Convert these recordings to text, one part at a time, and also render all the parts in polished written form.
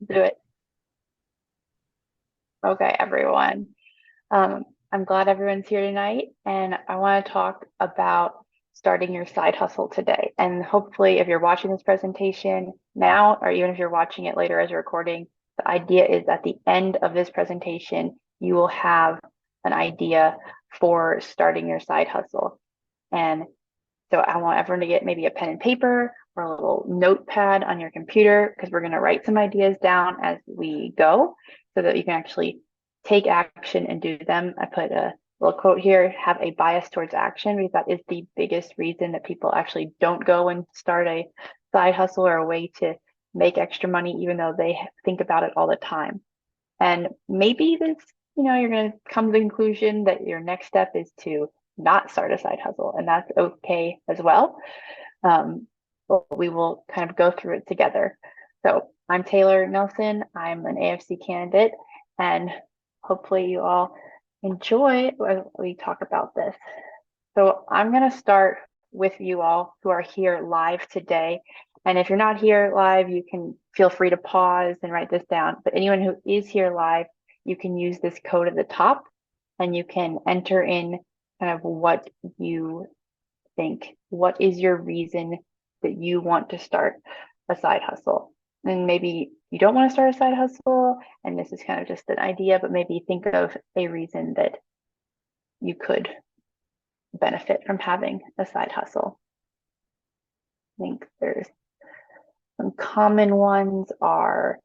Do it. Okay, everyone. I'm glad everyone's here tonight, and I want to talk about starting your side hustle today. And hopefully, if you're watching this presentation now, or even if you're watching it later as a recording, the idea is at the end of this presentation, you will have an idea for starting your side hustle. And so I want everyone to get maybe a pen and paper or a little notepad on your computer because we're going to write some ideas down as we go so that you can actually take action and do them. I put a little quote here, have a bias towards action, because that is the biggest reason that people actually don't go and start a side hustle or a way to make extra money, even though they think about it all the time. And maybe this, you're going to come to the conclusion that your next step is to not start a side hustle, and that's okay as well. But we will kind of go through it together. So I'm Taylor Nelson. I'm an AFC candidate, and hopefully you all enjoy when we talk about this. So I'm going to start with you all who are here live today. And if you're not here live, you can feel free to pause and write this down. But anyone who is here live, you can use this code at the top and you can enter in kind of what you think. What is your reason that you want to start a side hustle? And maybe you don't want to start a side hustle, and this is kind of just an idea, but maybe think of a reason that you could benefit from having a side hustle. I think there's some common ones are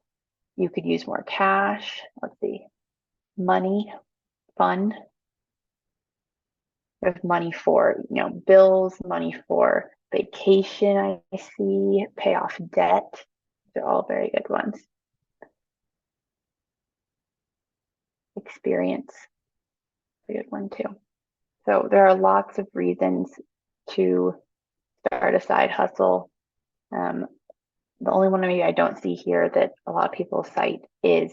you could use more cash. Let's see, money, fun. There's money for, bills, money for vacation, I see, pay off debt. They're all very good ones. Experience, a good one too. So there are lots of reasons to start a side hustle. The only one maybe I don't see here that a lot of people cite is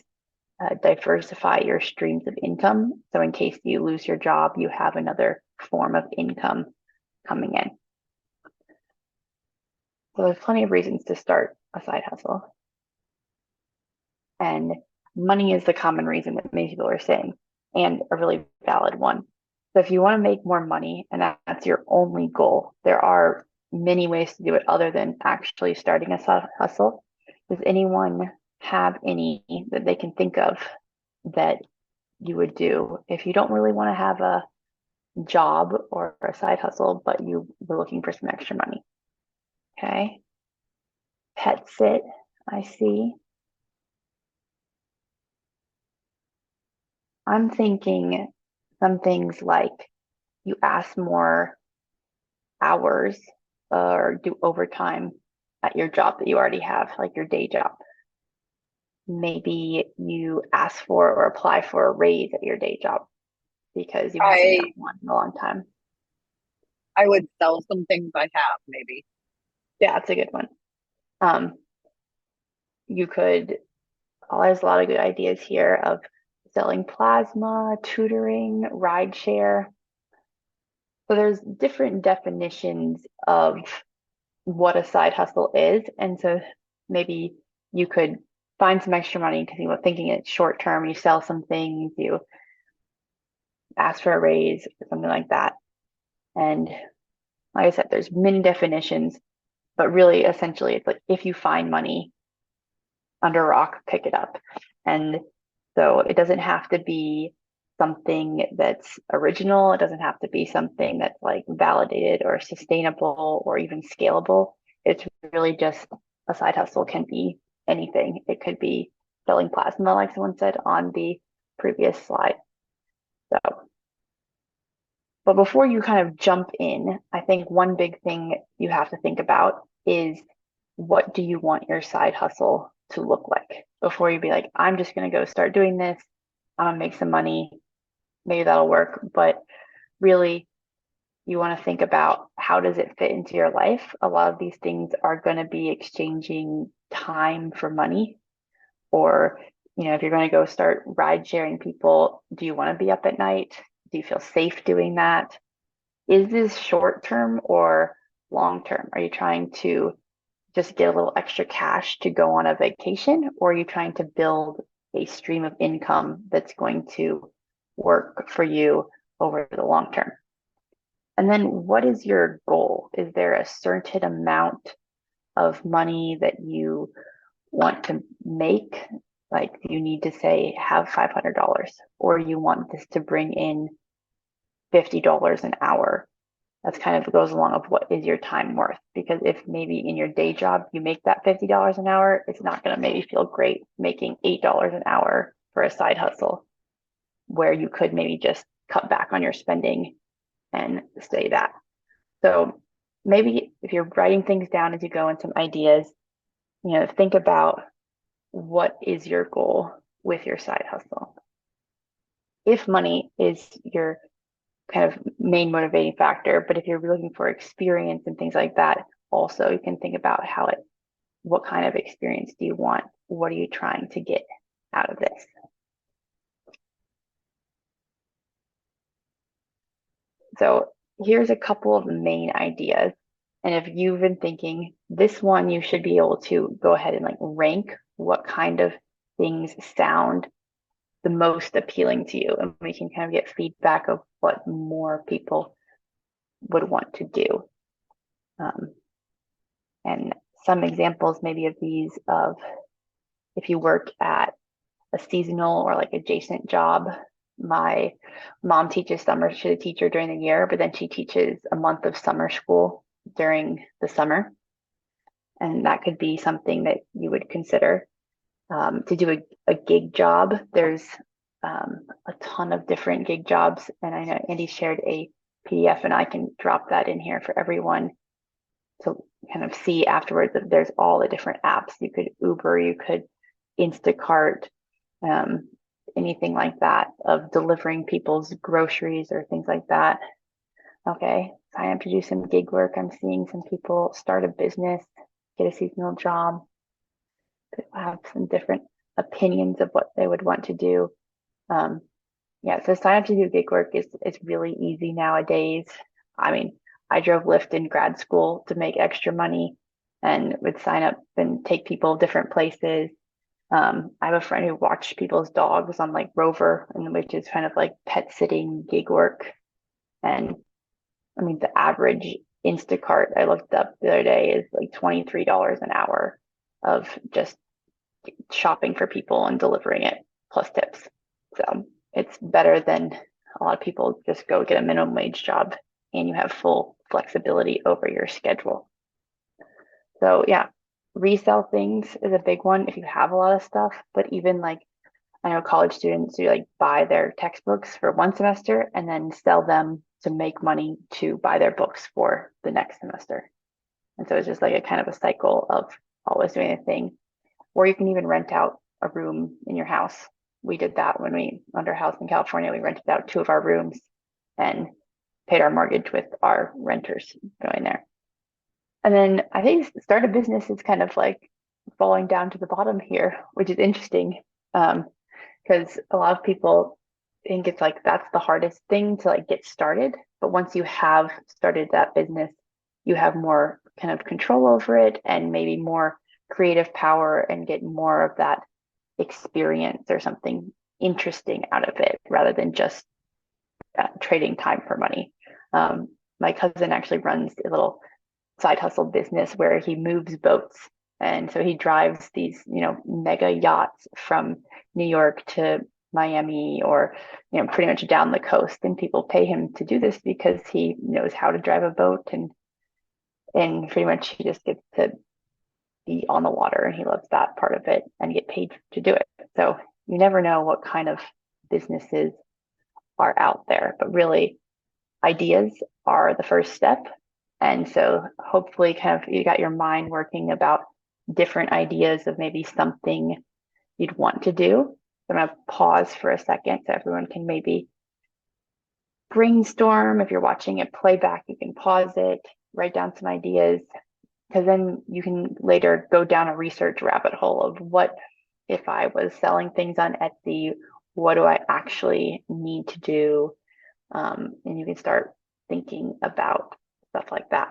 diversify your streams of income. So in case you lose your job, you have another form of income coming in. So there's plenty of reasons to start a side hustle. And money is the common reason that many people are saying, and a really valid one. So if you want to make more money and that's your only goal, there are many ways to do it other than actually starting a side hustle. Does anyone have any that they can think of that you would do if you don't really want to have a job or a side hustle, but you were looking for some extra money? Okay. Pet sit, I see. I'm thinking some things like you ask more hours or do overtime at your job that you already have, like your day job. Maybe you ask for or apply for a raise at your day job because you haven't I gotten one in a long time. I would sell some things I have, maybe. Yeah, that's a good one. Um, you could, there's a lot of good ideas here of selling plasma, tutoring, rideshare. So there's different definitions of what a side hustle is. And so maybe you could find some extra money because you were thinking it's short term, you sell some things, you ask for a raise or something like that. And like I said, there's many definitions, but really essentially it's like if you find money under a rock, pick it up. And so it doesn't have to be something that's original. It doesn't have to be something that's like validated or sustainable or even scalable. It's really just a side hustle can be anything. It could be selling plasma, like someone said on the previous slide. So, but before you kind of jump in, I think one big thing you have to think about is what do you want your side hustle to look like before you be like, I'm just going to go start doing this. I'm going to make some money. Maybe that'll work. But really, you want to think about how does it fit into your life? A lot of these things are going to be exchanging time for money. Or, if you're going to go start ride sharing people, do you want to be up at night? Do you feel safe doing that? Is this short term or long term? Are you trying to just get a little extra cash to go on a vacation, or are you trying to build a stream of income that's going to work for you over the long term? And then what is your goal? Is there a certain amount of money that you want to make? Like, you need to say have $500, or you want this to bring in $50 an hour? That's kind of goes along with what is your time worth. Because if maybe in your day job you make that $50 an hour, it's not going to maybe feel great making $8 an hour for a side hustle, where you could maybe just cut back on your spending and say that. So maybe if you're writing things down as you go and some ideas, think about what is your goal with your side hustle. If money is your kind of main motivating factor, but if you're looking for experience and things like that, also you can think about what kind of experience do you want? What are you trying to get out of this? So here's a couple of main ideas. And if you've been thinking this one, you should be able to go ahead and like rank what kind of things sound the most appealing to you. And we can kind of get feedback of what more people would want to do. And some examples maybe of these of if you work at a seasonal or like adjacent job. My mom teaches summer. She's a teacher during the year, but then she teaches a month of summer school during the summer. And that could be something that you would consider. To do a gig job, there's a ton of different gig jobs. And I know Andy shared a PDF, and I can drop that in here for everyone to kind of see afterwards that there's all the different apps. You could Uber, you could Instacart, anything like that, of delivering people's groceries or things like that. Okay, sign up to do some gig work. I'm seeing some people start a business, get a seasonal job, have some different opinions of what they would want to do. Yeah, so sign up to do gig work is really easy nowadays. I mean, I drove Lyft in grad school to make extra money and would sign up and take people different places. I have a friend who watched people's dogs on like Rover, and which is kind of like pet sitting gig work. And I mean, the average Instacart I looked up the other day is like $23 an hour of just shopping for people and delivering it plus tips. So it's better than a lot of people just go get a minimum wage job and you have full flexibility over your schedule. So yeah, resell things is a big one if you have a lot of stuff, but even like I know college students who like buy their textbooks for one semester and then sell them to make money to buy their books for the next semester. And so it's just like a kind of a cycle of always doing a thing. Or you can even rent out a room in your house. We did that when we under house in California. We rented out 2 of our rooms and paid our mortgage with our renters going there. And then I think start a business is kind of like falling down to the bottom here, which is interesting. Because a lot of people think it's like that's the hardest thing to like get started. But once you have started that business, you have more kind of control over it and maybe more creative power and get more of that experience or something interesting out of it rather than just trading time for money. My cousin actually runs a little side hustle business where he moves boats. And so he drives these, mega yachts from New York to Miami or, pretty much down the coast. And people pay him to do this because he knows how to drive a boat and pretty much he just gets to be on the water and he loves that part of it and get paid to do it. So you never know what kind of businesses are out there, but really ideas are the first step. And so hopefully kind of you got your mind working about different ideas of maybe something you'd want to do. I'm going to pause for a second so everyone can maybe brainstorm. If you're watching it playback, you can pause it, write down some ideas, because then you can later go down a research rabbit hole of what if I was selling things on Etsy, what do I actually need to do? And you can start thinking about stuff like that.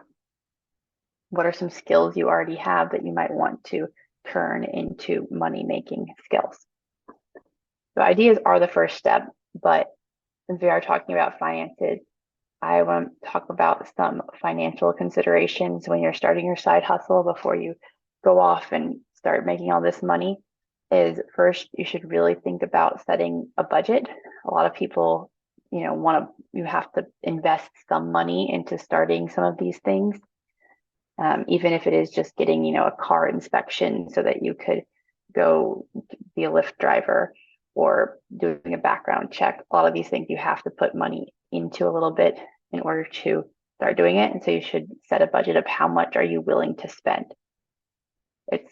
what are some skills you already have that you might want to turn into money-making skills? So ideas are the first step, but since we are talking about finances, I want to talk about some financial considerations when you're starting your side hustle before you go off and start making all this money. Is first, you should really think about setting a budget. A lot of people, you have to invest some money into starting some of these things. Even if it is just getting, a car inspection so that you could go be a Lyft driver or doing a background check. A lot of these things you have to put money into a little bit in order to start doing it. And so you should set a budget of how much are you willing to spend. It's,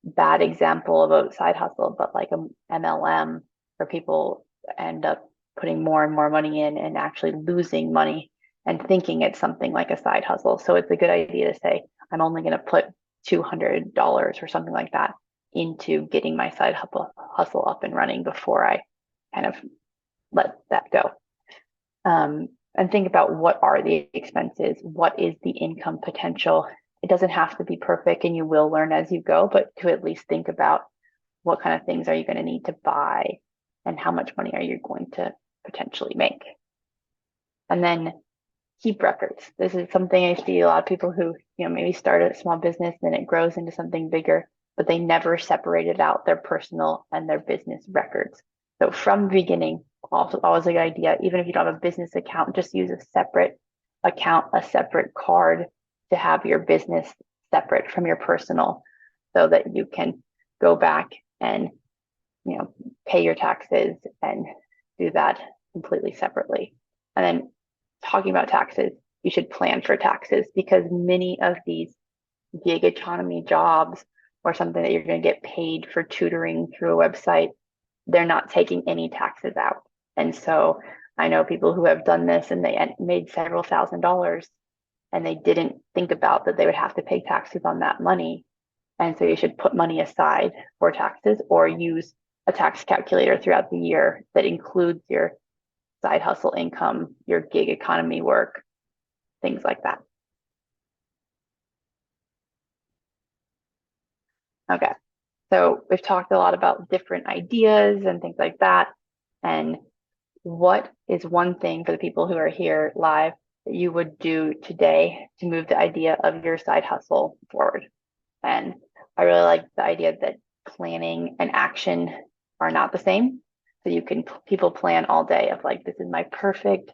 bad example of a side hustle, but like a MLM where people end up putting more and more money in and actually losing money and thinking it's something like a side hustle. So it's a good idea to say, I'm only going to put $200 or something like that into getting my side hustle up and running before I kind of let that go. And think about what are the expenses, what is the income potential. It doesn't have to be perfect and you will learn as you go, but to at least think about what kind of things are you going to need to buy and how much money are you going to potentially make. And then keep records. This is something I see a lot of people who, maybe start a small business, then it grows into something bigger, but they never separated out their personal and their business records. So from the beginning, also always a good idea, even if you don't have a business account, just use a separate account, a separate card to have your business separate from your personal so that you can go back and, pay your taxes and do that completely separately. And then talking about taxes, you should plan for taxes because many of these gig economy jobs or something that you're going to get paid for tutoring through a website, they're not taking any taxes out. And so I know people who have done this and they made several $1,000s and they didn't think about that they would have to pay taxes on that money. And so you should put money aside for taxes or use a tax calculator throughout the year that includes your side hustle income, your gig economy work, things like that. Okay, so we've talked a lot about different ideas and things like that. And what is one thing for the people who are here live that you would do today to move the idea of your side hustle forward? And I really like the idea that planning and action are not the same. So people plan all day of like, this is my perfect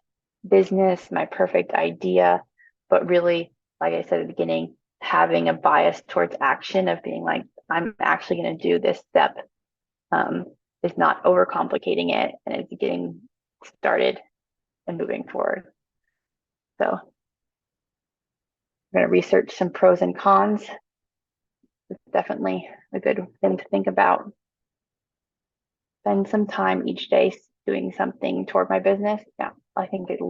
business, my perfect idea. But really, like I said at the beginning, having a bias towards action of being like, I'm actually going to do this step is not overcomplicating it and it's getting started and moving forward. So I'm going to research some pros and cons. It's definitely a good thing to think about. Spend some time each day doing something toward my business. Yeah, I think the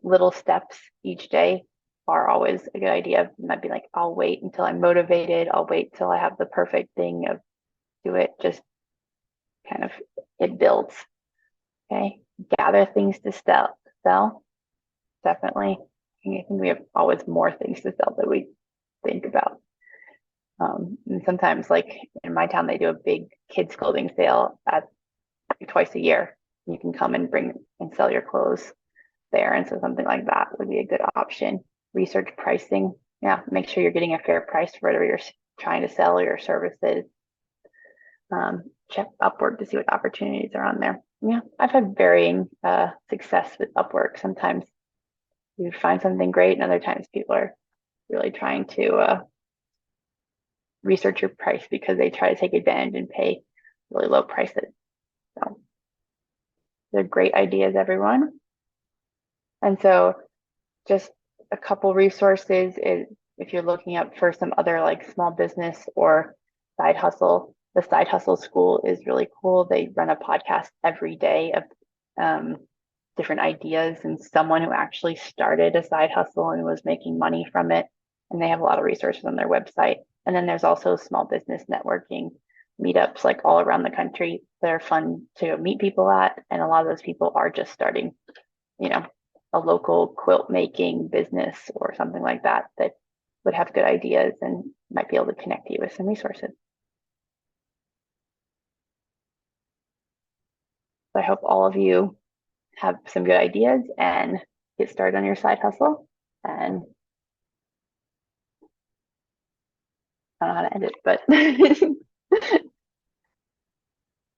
little steps each day are always a good idea. It might be like, I'll wait until I'm motivated. I'll wait till I have the perfect thing of do it. Just kind of it builds. Okay, gather things to sell. Definitely. I think we have always more things to sell that we think about. And sometimes, like in my town, they do a big kids clothing sale at twice a year. You can come and bring and sell your clothes there. And so something like that would be a good option. Research pricing. Yeah, make sure you're getting a fair price for whatever you're trying to sell or your services. Check Upwork to see what opportunities are on there. Yeah, I've had varying success with Upwork. Sometimes you find something great, and other times people are really trying to research your price because they try to take advantage and pay really low prices. So they're great ideas, everyone. And so just a couple resources is if you're looking up for some other like small business or side hustle, the Side Hustle School is really cool. They run a podcast every day of different ideas and someone who actually started a side hustle and was making money from it. And they have a lot of resources on their website. And then there's also small business networking meetups like all around the country that are fun to meet people at. And a lot of those people are just starting, a local quilt making business or something like that would have good ideas and might be able to connect you with some resources. So I hope all of you have some good ideas and get started on your side hustle. And I don't know how to end it, but